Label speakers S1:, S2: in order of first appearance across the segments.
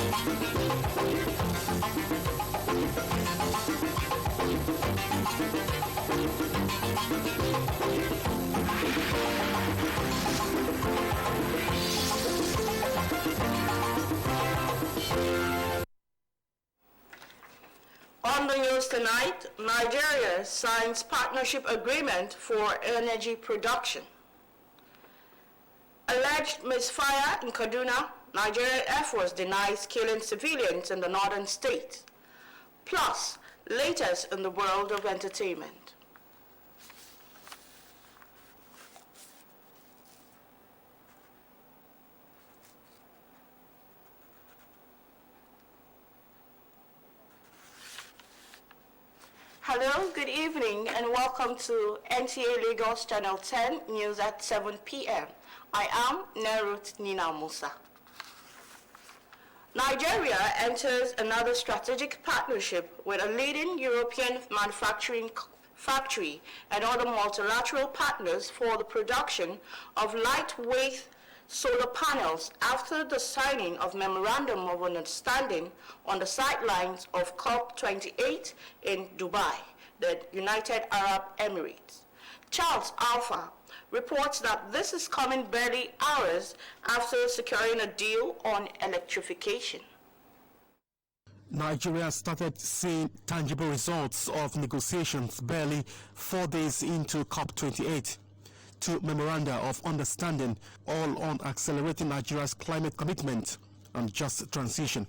S1: On the news tonight, Nigeria signs partnership agreement for energy production. Alleged misfire in Kaduna, Nigerian Air Force denies killing civilians in the northern state. Plus, latest in the world of entertainment. Hello, good evening, and welcome to NTA Lagos Channel 10 News at 7 p.m. I am Nerut Nina Musa. Nigeria enters another strategic partnership with a leading European manufacturing factory and other multilateral partners for the production of lightweight solar panels after the signing of Memorandum of Understanding on the sidelines of COP28 in Dubai, the United Arab Emirates. Charles Alpha reports that this is coming barely hours after securing a deal on electrification.
S2: Nigeria started seeing tangible results of negotiations barely 4 days into COP28. Two memoranda of understanding, all on accelerating Nigeria's climate commitment and just transition.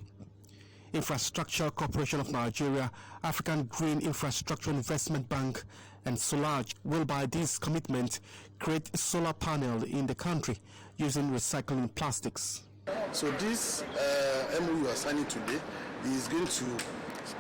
S2: Infrastructure Corporation of Nigeria, African Green Infrastructure Investment Bank, and Solarge will by this commitment create a solar panel in the country using recycling plastics.
S3: So this MOU we are signing today is going to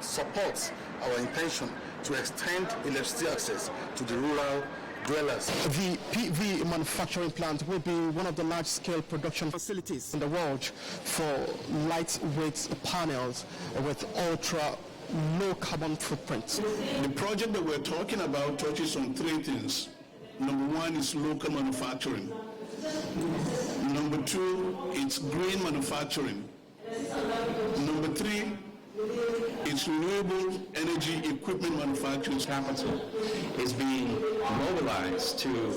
S3: support our intention to extend electricity access to the rural dwellers.
S2: The PV manufacturing plant will be one of the large-scale production facilities in the world for lightweight panels with ultra-low carbon footprints.
S4: The project that we're talking about touches on three things. Number one is local manufacturing. Number two, it's green manufacturing. Number three, it's renewable energy equipment manufacturing.
S5: Capital is being mobilized to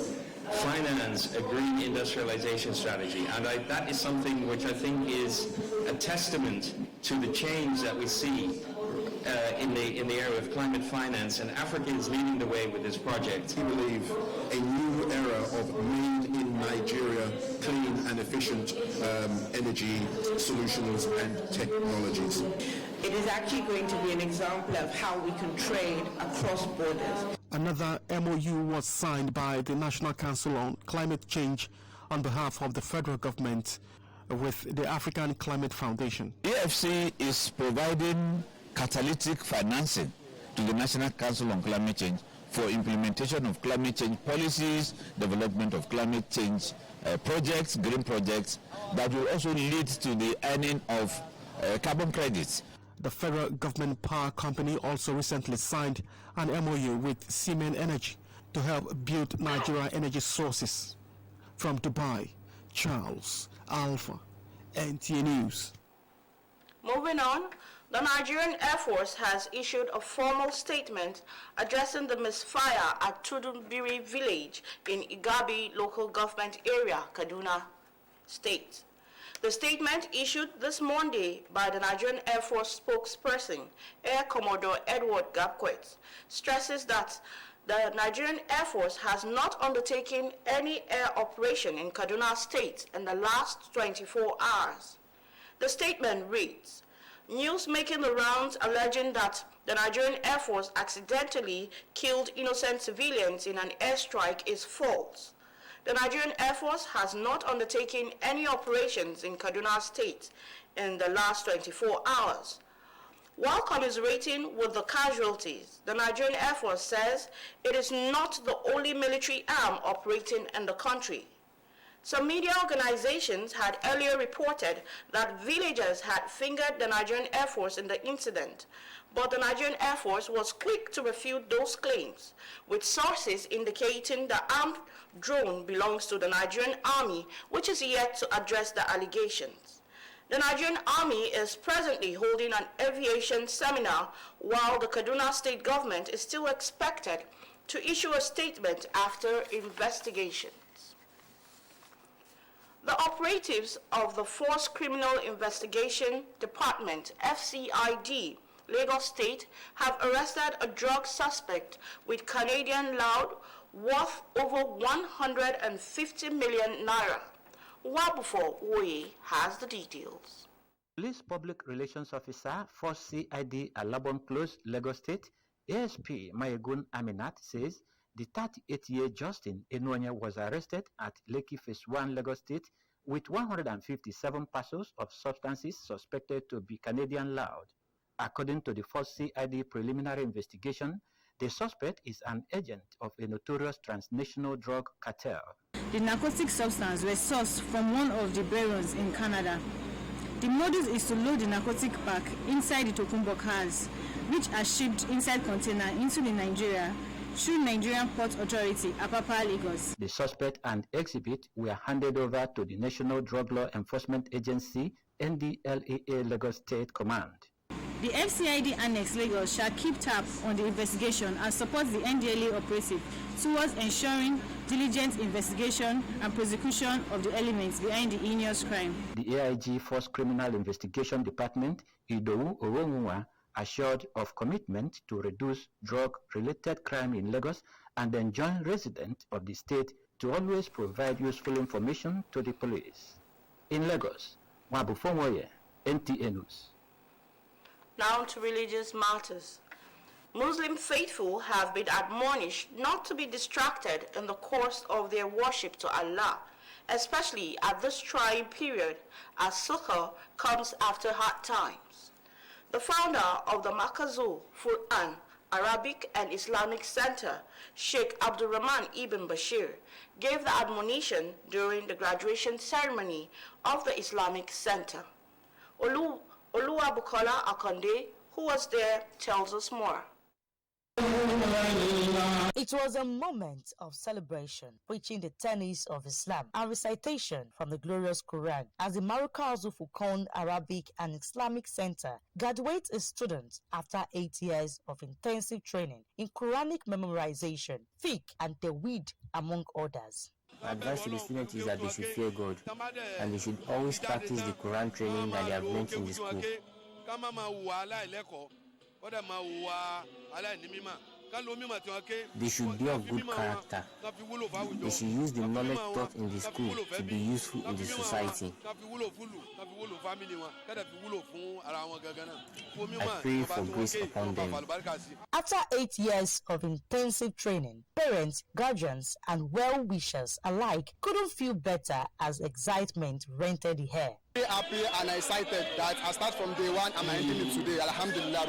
S5: finance a green industrialization strategy, and that is something which I think is a testament to the change that we see in the area of climate finance, and Africa is leading the way with this project.
S6: We believe a new era of made in Nigeria, clean and efficient energy solutions and technologies.
S7: It is actually going to be an example of how we can trade across borders.
S2: Another MOU was signed by the National Council on Climate Change on behalf of the federal government with the African Climate Foundation.
S8: AFC is providing catalytic financing to the National Council on Climate Change for implementation of climate change policies, development of climate change projects, green projects, that will also lead to the earning of carbon credits.
S2: The federal government power company also recently signed an MOU with Siemens Energy to help build Nigeria energy sources. From Dubai, Charles Alpha, NTA News.
S1: Moving on, the Nigerian Air Force has issued a formal statement addressing the misfire at Tudunbiri village in Igabi local government area, Kaduna State. The statement issued this Monday by the Nigerian Air Force spokesperson, Air Commodore Edward Gapquet, stresses that the Nigerian Air Force has not undertaken any air operation in Kaduna State in the last 24 hours. The statement reads, news making the rounds alleging that the Nigerian Air Force accidentally killed innocent civilians in an airstrike is false. The Nigerian Air Force has not undertaken any operations in Kaduna State in the last 24 hours. While commiserating with the casualties, the Nigerian Air Force says it is not the only military arm operating in the country. Some media organizations had earlier reported that villagers had fingered the Nigerian Air Force in the incident, but the Nigerian Air Force was quick to refute those claims, with sources indicating the armed drone belongs to the Nigerian Army, which is yet to address the allegations. The Nigerian Army is presently holding an aviation seminar, while the Kaduna State government is still expected to issue a statement after investigations. The operatives of the Force Criminal Investigation Department, FCID, Lagos State, have arrested a drug suspect with Canadian loud worth over 150 million naira. Wabufo Oye has the details.
S9: Police Public Relations Officer, Force CID Alabon Close, Lagos State, ASP Mayegun Aminat says the 38-year Justin Enwanya was arrested at Lekki Phase 1, Lagos State with 157 parcels of substances suspected to be Canadian loud. According to the Force CID preliminary investigation, the suspect is an agent of a notorious transnational drug cartel.
S10: The narcotic substance was sourced from one of the barons in Canada. The modus is to load the narcotic pack inside the Tokumbo cars, which are shipped inside container into the Nigeria through Nigerian Port Authority, Apapa, Lagos.
S9: The suspect and exhibit were handed over to the National Drug Law Enforcement Agency, NDLEA Lagos State Command.
S10: The FCID Annex Lagos shall keep tab on the investigation and support the NDLEA operative towards ensuring diligent investigation and prosecution of the elements behind the heinous crime.
S9: The AIG Force Criminal Investigation Department, Idowu Owonwa, assured of commitment to reduce drug-related crime in Lagos and enjoin residents of the state to always provide useful information to the police. In Lagos, Wabufo Oye, NTA News.
S1: Now to religious matters. Muslim faithful have been admonished not to be distracted in the course of their worship to Allah, especially at this trying period as succor comes after hard times. The founder of the Makazu Quran, Arabic and Islamic Center, Sheikh Abdurrahman Ibn Bashir, gave the admonition during the graduation ceremony of the Islamic Center. Oluwabukola Akonde, who was there, tells us more.
S11: It was a moment of celebration, preaching the tenets of Islam and recitation from the glorious Quran as the Marukaz Furqan Arabic and Islamic Center graduates a student after 8 years of intensive training in Quranic memorization, fiqh and tawhid, among others.
S12: My advice to the students is that they should fear God and they should always practice the Quran training that they have learned in the school. They should be of good character. They should use the knowledge taught in the school to be useful in the society. I pray for grace upon them.
S11: After 8 years of intensive training, parents, guardians, and well-wishers alike couldn't feel better as excitement rented the air.
S13: Very happy and excited that I start from day one and I'm ending it today. Alhamdulillah.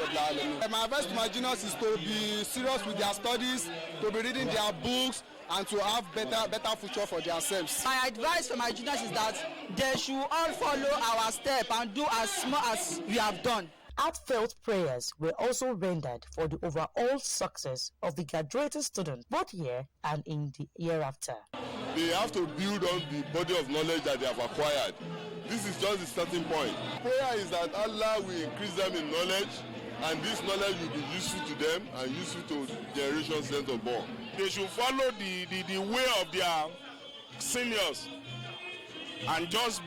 S13: My advice to my juniors is to be serious with their studies, to be reading their books, and to have better future for themselves.
S14: My advice to my juniors is that they should all follow our step and do as much as we have done.
S11: Heartfelt prayers were also rendered for the overall success of the graduating students, both here and in the year after.
S15: They have to build on the body of knowledge that they have acquired. This is just the starting point. Prayer is that Allah will increase them in knowledge, and this knowledge will be useful to them and useful to generations sent unborn. They should follow the way of their seniors and just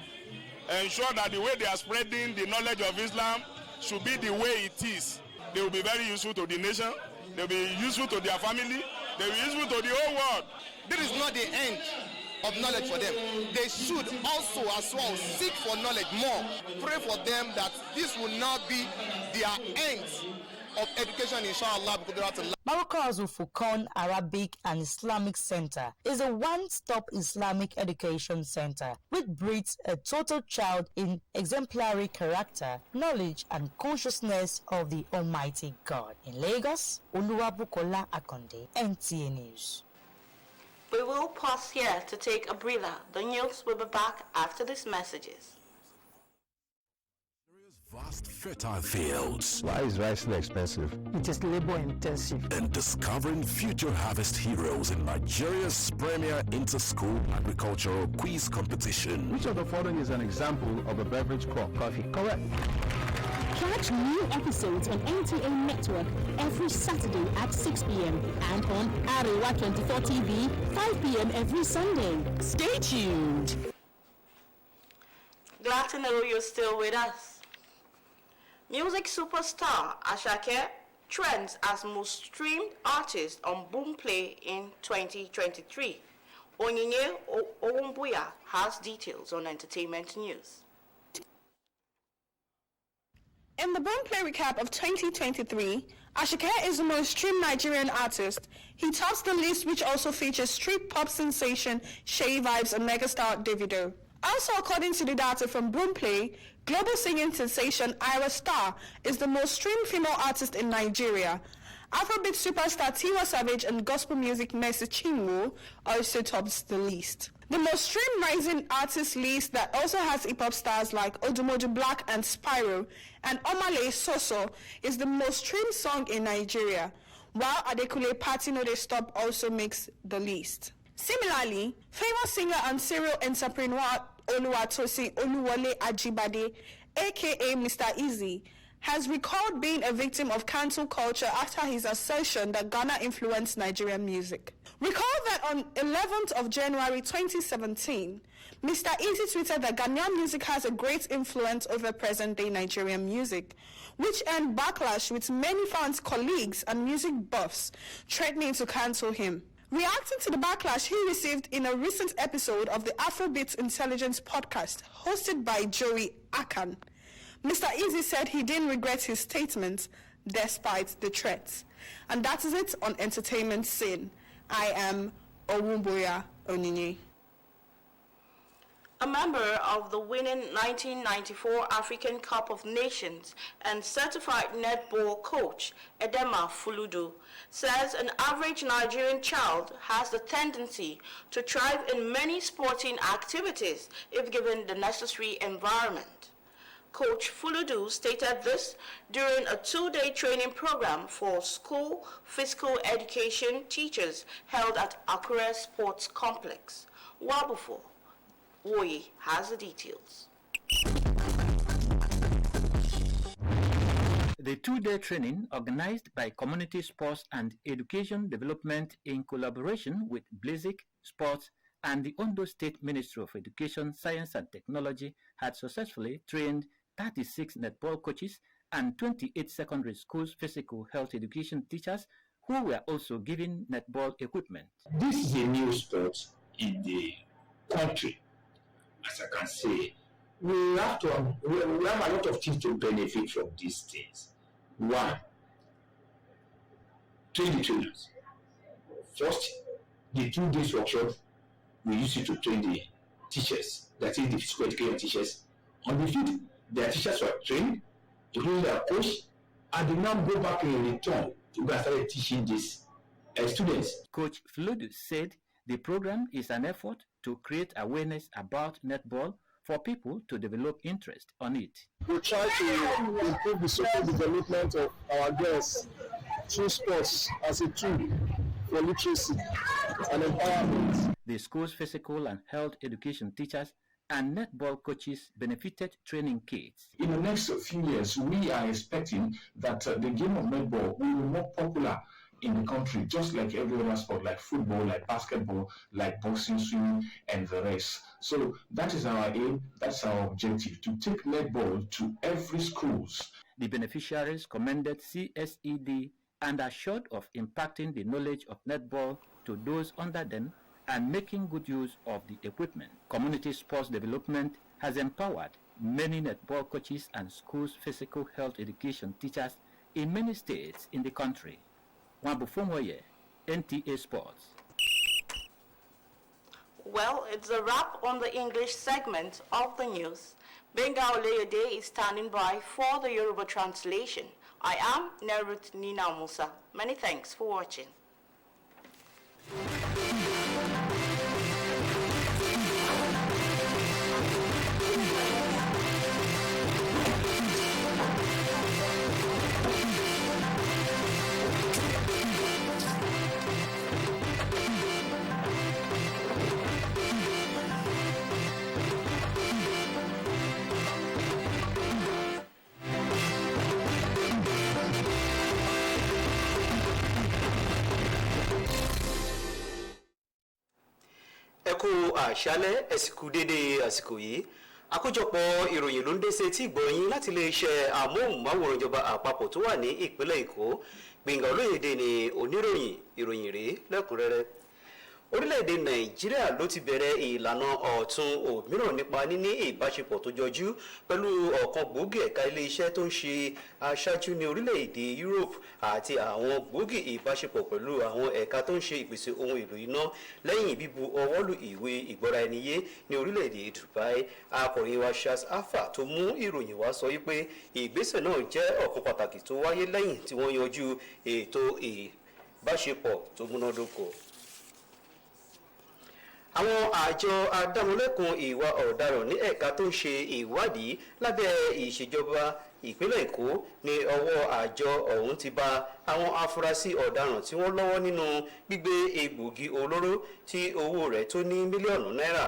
S15: ensure that the way they are spreading the knowledge of Islam should be the way it is. They will be very useful to the nation, they will be useful to their family, they will be useful to the whole world.
S13: This is not the end of knowledge for them. They should also as well seek for knowledge more. Pray for them that this will not be their end of education, inshallah.
S11: Marukaz Furqan Arabic and Islamic Center is a one-stop Islamic education center which breeds a total child in exemplary character, knowledge and consciousness of the Almighty God. In Lagos, Oluwabukola Akonde, NTA News.
S1: We will pause here to take a breather. The news will be back after these messages.
S16: Vast fertile fields.
S17: Why is rice so expensive?
S18: It is labor intensive.
S16: And discovering future harvest heroes in Nigeria's premier inter-school agricultural quiz competition.
S17: Which of the following is an example of a beverage crop?
S18: Coffee. Correct.
S19: Catch new episodes on NTA Network every Saturday at 6 p.m. and on Arewa 24 TV, 5 p.m. every Sunday. Stay tuned.
S1: Glad to know you're still with us. Music superstar Asake trends as most streamed artist on Boomplay in 2023. Onyinye Owumbuya has details on entertainment news.
S20: In the Boomplay recap of 2023, Asake is the most streamed Nigerian artist. He tops the list, which also features street pop sensation Shay Vibes and megastar Davido. Also, according to the data from Boomplay, global singing sensation Ira Star is the most streamed female artist in Nigeria. Afrobeat superstar Tiwa Savage and gospel music Mercy Chinwo also tops the list. The most streamed rising artist list that also has hip-hop stars like Odumodu Black and Spyro and Omale Soso is the most streamed song in Nigeria, while Adekule Party No Dey Stop also makes the list. Similarly, famous singer and serial entrepreneur Oluwatosin Oluwole Ajibade, aka Mr. Easy, has recalled being a victim of cancel culture after his assertion that Ghana influenced Nigerian music. Recall that on 11th of January 2017, Mr. Easy tweeted that Ghanaian music has a great influence over present-day Nigerian music, which earned backlash with many fans, colleagues, and music buffs threatening to cancel him. Reacting to the backlash he received in a recent episode of the Afrobeats Intelligence podcast hosted by Joey Akan, Mr. Easy said he didn't regret his statement despite the threats. And that is it on Entertainment Scene. I am Owumbuya Onyinye.
S1: A member of the winning 1994 African Cup of Nations and certified netball coach Edema Fuludu says an average Nigerian child has the tendency to thrive in many sporting activities if given the necessary environment. Coach Fuludu stated this during a 2-day training program for school physical education teachers held at Akure Sports Complex. Wabufo Woyi has the details.
S9: The 2-day training, organized by Community Sports and Education Development in collaboration with Blazik Sports and the Ondo State Ministry of Education, Science and Technology, had successfully trained 36 netball coaches and 28 secondary schools physical health education teachers who were also given netball equipment.
S21: This is a new sport in the country. As I can say, we have a lot of things to benefit from these things. One, train the trainers. First, the 2 days workshop, we use it to train the teachers, that is the physical education teachers on the field. Their teachers were trained, including their coach, and they now go back in return to go and start teaching these students.
S9: Coach Fuludu said the program is an effort to create awareness about netball for people to develop interest on it.
S22: We try to improve the social development of our girls through sports as a tool for literacy and empowerment.
S9: The school's physical and health education teachers and netball coaches benefited training kits.
S21: In the next few years, we are expecting that the game of netball will be more popular in the country, just like every other sport, like football, like basketball, like boxing, swimming, and the rest. So that is our aim, that's our objective, to take netball to every schools.
S9: The beneficiaries commended CSED and assured of impacting the knowledge of netball to those under them and making good use of the equipment. Community Sports Development has empowered many netball coaches and schools physical health education teachers in many states in the country. Wabufomoye, NTA Sports.
S1: Well, it's a wrap on the English segment of the news. Benga Oleyede is standing by for the Yoruba translation. I am Nerut Nina Musa. Many thanks for watching.
S3: kú àṣálẹ́ ẹ̀sìnkú dédé àsìkò yìí àkójọpọ̀ ìròyìn ló ń dé sí etí ìgbọ̀nyín láti iléeṣẹ́ amóhùnmáwòrán ìjọba àpapọ̀ tó wà ní ìpínlẹ̀ Èkó. Gbẹ̀ngà Olóyèdè ni oníròyìn ìròyìn rèé lẹ́kùnrẹ́rẹ́. Orílẹ̀-èdè Nàìjíríà ló ti bẹ̀rẹ̀ ìlànà ọ̀tun òmíràn nípa níní ìbáṣepọ̀ tó jọjú pẹ̀lú ọ̀kan gbòógì ẹ̀ka ilé-iṣẹ́ tó ń ṣe aṣáájú ní orílẹ̀-èdè Europe àti àwọn gbòógì ìbáṣepọ̀ pẹ̀lú àwọn ẹ̀ka tó ń ṣe ìpèsè ohun èlò iná lẹ́yìn bíbu ọwọ́ lù ìwé ìgbọ́ra-ẹni-yé ní orílẹ̀-èdè Dubai. Akọ̀ròyìn wa Charles Alpha tó mú ìròyìn wá sọ wípé ìgbésẹ̀ náà jẹ́ ọ̀kan pàtàkì tó wáyé lẹ́yìn tí wọ́n yanjú ètò ìbáṣepọ̀ tó múnádóko. Àwọn àjọ adámúlẹ́kùn ìwà ọ̀daràn ní ẹ̀ka tó ń ṣe ìwádìí lábẹ́ ìṣèjọba ìpínlẹ̀ Èkó ní ọwọ́ àjọ ọ̀hún ti bá àwọn afurasí ọ̀daràn tí wọ́n lọ́wọ́ nínú gbígbé egbògi olóró tí owó rẹ̀ tó ní mílíọ̀nù náírà.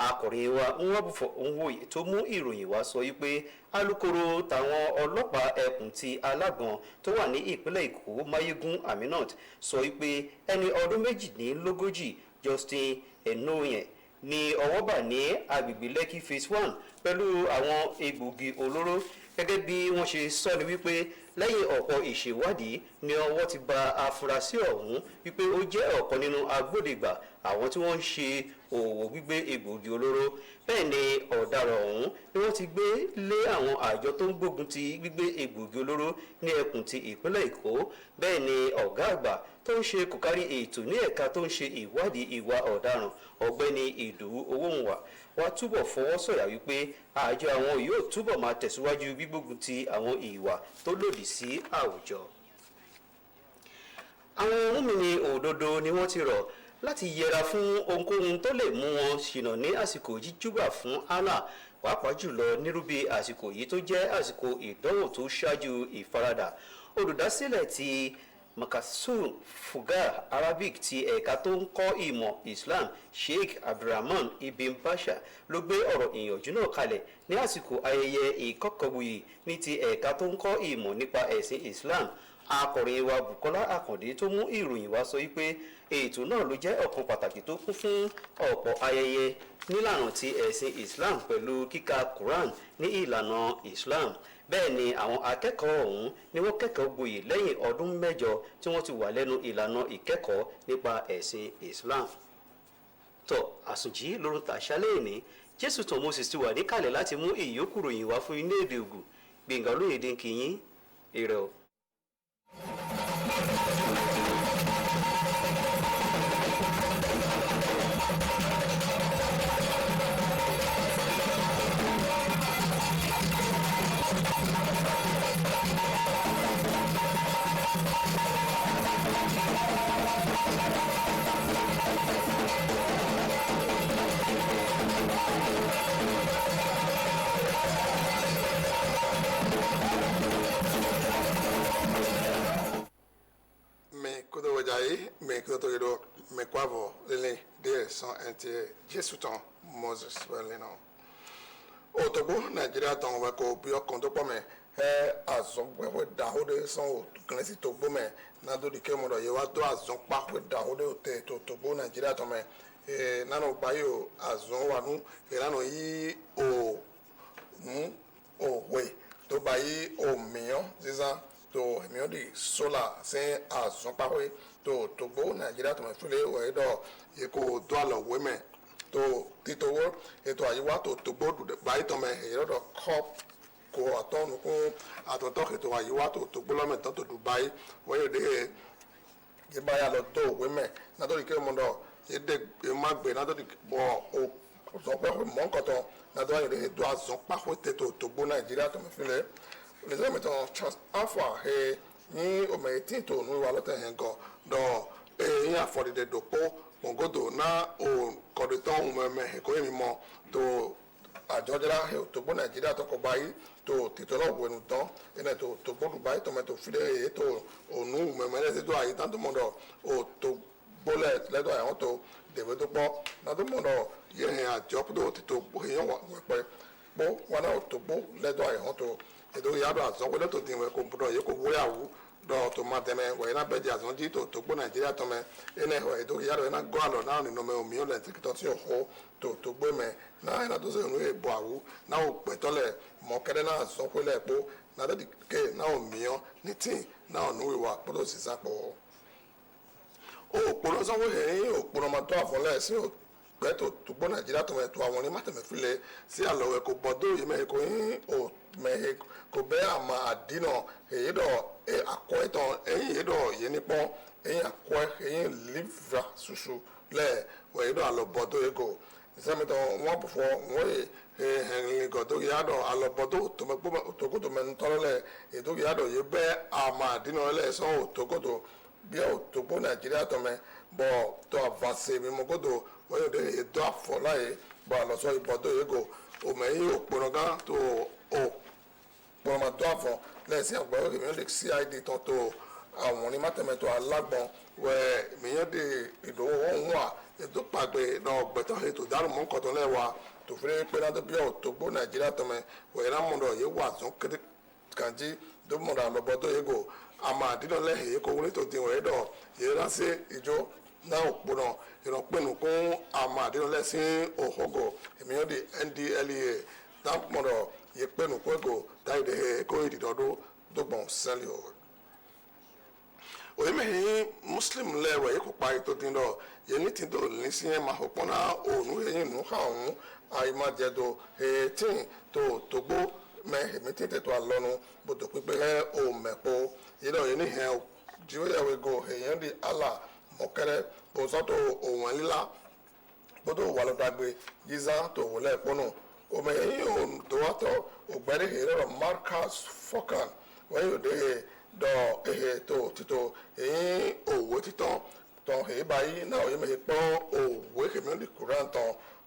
S3: Akọ̀ròyìn wa Nwabufo Nwoye tó mú ìròyìn wá sọ wípé alukoro tàwọn ọlọ́pàá ẹkùn ti Alágbọ̀n tó wà ní ìpínlẹ̀ Èkó Máyégún Aminat sọ wípé ẹni ọdún méjìdínlógójì Justin Enoyen ní ọwọ́ bà ní agbègbè Lekki phase 1 pẹ̀lú àwọn egbògi olóró. Gẹ́gẹ́ bí wọ́n ṣe sọ ni wípé lẹ́yìn ọ̀pọ̀ ìṣèwádìí ni ọwọ́ ti bà afurasí ọ̀hún wípé ó jẹ́ ọ̀kan nínú agbódegbà àwọn tí wọ́n ń ṣe òwò gbígbé egbògi olóró. Bẹ́ẹ̀ ni ọ̀daràn ọ̀hún ni wọ́n ti gbé lé àwọn àjọ tó ń gbógun ti gbígbé egbògi olóró ní ẹkùn ti ìpínlẹ̀ Èkó. Bẹ́ẹ̀ ni ọ̀gá àgbà tó ń ṣe kòkárí ètò ní ẹ̀ka tó ń ṣe ìwádìí ìwà ọ̀daràn Ọ̀gbẹ́ni Ìdòwú Owóhùnwà wá túbọ̀ fọwọ́ sọ̀yà wípé àjọ àwọn yóò túbọ̀ máa tẹ̀síwájú gbígbógun ti àwọn ìwà tó lòdì sí àwùjọ. Àwọn múmìnì òdodo ni wọ́n ti rọ̀ láti yẹra fún ohunkóhun tó lè mú wọn ṣìnà ní àsìkò jíjúbà fún Allah, pàápàá jùlọ nírúbi àsìkò yìí tó jẹ́ àsìkò ìdánwò tó ṣáájú ìfaradà. Olùdásílẹ̀ ti Makassou Fuga Arabic ti ẹ̀ka tó ń kọ́ ìmọ̀ Islam Sheikh Abdulrahman Ibn Basha ló gbé ọ̀rọ̀ ìyànjú náà kalẹ̀ ní àsìkò ayẹyẹ ìkọ́kọ̀bùyì ní ti ẹ̀ka tó ń kọ́ ìmọ̀ nípa ẹ̀sìn Islam. Akọ̀ròyìn wa Bukola Akande tó mú ìròyìn wá sọ wípé ètò náà ló jẹ́ ọ̀kan pàtàkì tó kún fún ọ̀pọ̀ ayẹyẹ nílànà ti ẹ̀sìn Islam pẹ̀lú kíka Quran ní ìlànà Islam. Bẹ́ẹ̀ ni àwọn akẹ́kọ̀ọ́ ọ̀hún ni wọ́n kẹ́kọ̀ọ́ gboyè lẹ́yìn ọdún 8 tí wọ́n ti wà lẹ́nu ìlànà ìkẹ́kọ̀ọ́ nípa ẹ̀sìn Islam. Tọ́ àsùnjì lórun tàṣálẹ́ ìní Jésù tó Moses ti wà níkàlẹ̀ láti mú ìyókù ròyìn wá fún ilé èdè Ògùn. Gbẹ̀ngà Olóyèdè kìyín ire o.
S4: Me kudo me kwavo lele de son ente Jesuton Moses well no otobo Nigeria ton we ko bi okon to pome azon we da ho de son o kan si to gbo me na do di ke mo do ye wa do azon pa we da ho de o te to bo Nigeria ton me nano bayo azon wa nu nano yi o o we to bayi o mion ziza to emion di solar se azon pa we to bo Nigeria to me fule we do ye ko do alo we me to titowo eto ayiwa to bo bayi to me e do cop ko atonu ko atoto eto ayiwa to bo lo me to Dubai we de ye baya lo to we me na do ke mo do ye de ma gbe na do bo o so pe mo nkan to na do ye do azon pa ko te to bo Nigeria to me fule les amis to trust alpha he ni o me tin to nu wa lo te hen go do yin afori de dopo mongodo na o kodeton me ko mi mo to ajojera he to bo Nigeria to ko bayi to titolo wenu ton ene to bo Dubai to me to fide e to onu me le do ayi tanto mondo o to bolet le do ayi to debe to po na to mondo ye a job do to bo yan wa pe bo wa na to bo le do ayi to e do ya do azo we to tin we ko bodo ye ko wo ya wu do to mateme we na be jazon ji to gbo Nigeria to me ene ho edo ya do na go alo na ni no me omi o le tikito ti o ho to gbo me na to se nu e bo awu na o pe to le mo kede na so pe le po na de ke na omi o ni tin na onu iwa podo si sapo o poro so we he o poro ma to afon le si o pe to gbo Nigeria to me to awon ni mateme file si alo we ko bodo yi me ko yin o me ko be ama adino e do e akoito e do ye ni pon e akọ e livra susu le we do alo bodo ego same to won before won e go do ya do alo bodo to me to go to me ntole e do ya do ye be ama adino le so to go to bi o to bo Nigeria to me bo to avance mi mo go do we do e do afọ lai bo alo so bodo ego o me yi oponoga to o por ma do afọ lẹ́sìn àgbẹ̀wò kìí lè CID tó tó àwọn onímọ̀tẹ́mẹ́tò alágbọ̀n wẹ̀ mìíràn de ìdòwò wọn wà ètò pàgbé náà gbẹ̀tọ̀ ètò dárò mọ́ nǹkan tó lẹ́wà tó fi pé náà tó bí ọ̀ tó gbó Nàìjíríà tó mẹ́ wẹ̀ náà mọ̀dọ̀ yé wà tó kéde kànjí tó mọ̀dọ̀ àlọ́bọ̀ tó yé gò àmọ́ àdínà lẹ́hìn yé kó wọlé tó dín wẹ̀ dọ̀ yé ránṣẹ́ ìjọ náà òpónà ìrànpẹ́nu kún àmọ́ àdínà lẹ́sìn òhógò mìíràn de NDLEA náà mọ̀dọ̀ ye penu kwego dai de ko ididodo dogbon selio o eme muslim lewe ye ko pa ito tindo ye ni tindo ni si ma hopona onu ye nu ha onu ai ma je do tin to togbo me me tete to alonu bodo pipe o mepo ye do ye ni he jiwe ya we go he yan di ala mokere bo so to o won lila bodo wa lo dagbe yiza to wo le ponu o me yin o do ato o gbere here Marcus Fokan when you de do to tito owo tito to he bayi na o ye me po owo ke me di Quran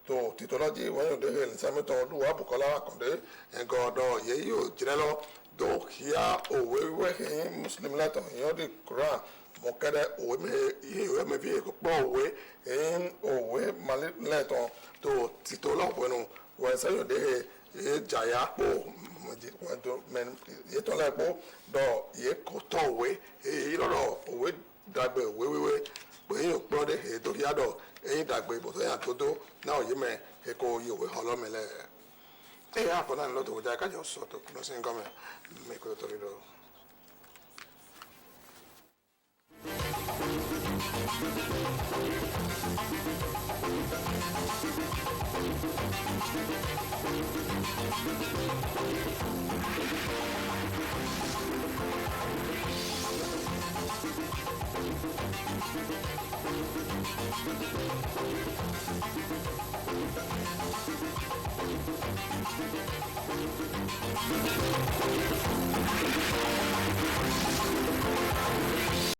S4: to titology when you de he same to Oluwa Bukola Akonde en godo ye yo jirelo do kia owo we he Muslim lato yo di Quran mo kede owo me vi ko po owo mali lato to titolo bueno wọ́n sẹ́yìn de ye jaya kpo wọ́n do mẹ́n ye tọ́lá kpo dọ̀ ye kò tọ̀ òwe èyí lọ́dọ̀ òwe dàgbé wéwéwé pé yín kpọ́ de èyí tó yá dọ̀ èyí dàgbé bọ̀tọ̀ yà tó tó náà òye mẹ́ èkó yìí òwe hàn lọ́mẹ́lẹ́ èyí àfọ̀nà ni lọ́tọ̀ òjà kájọ sọ̀tọ̀ lọ́sìn gọ́mẹ̀ mẹ́kọ́ tó rí lọ.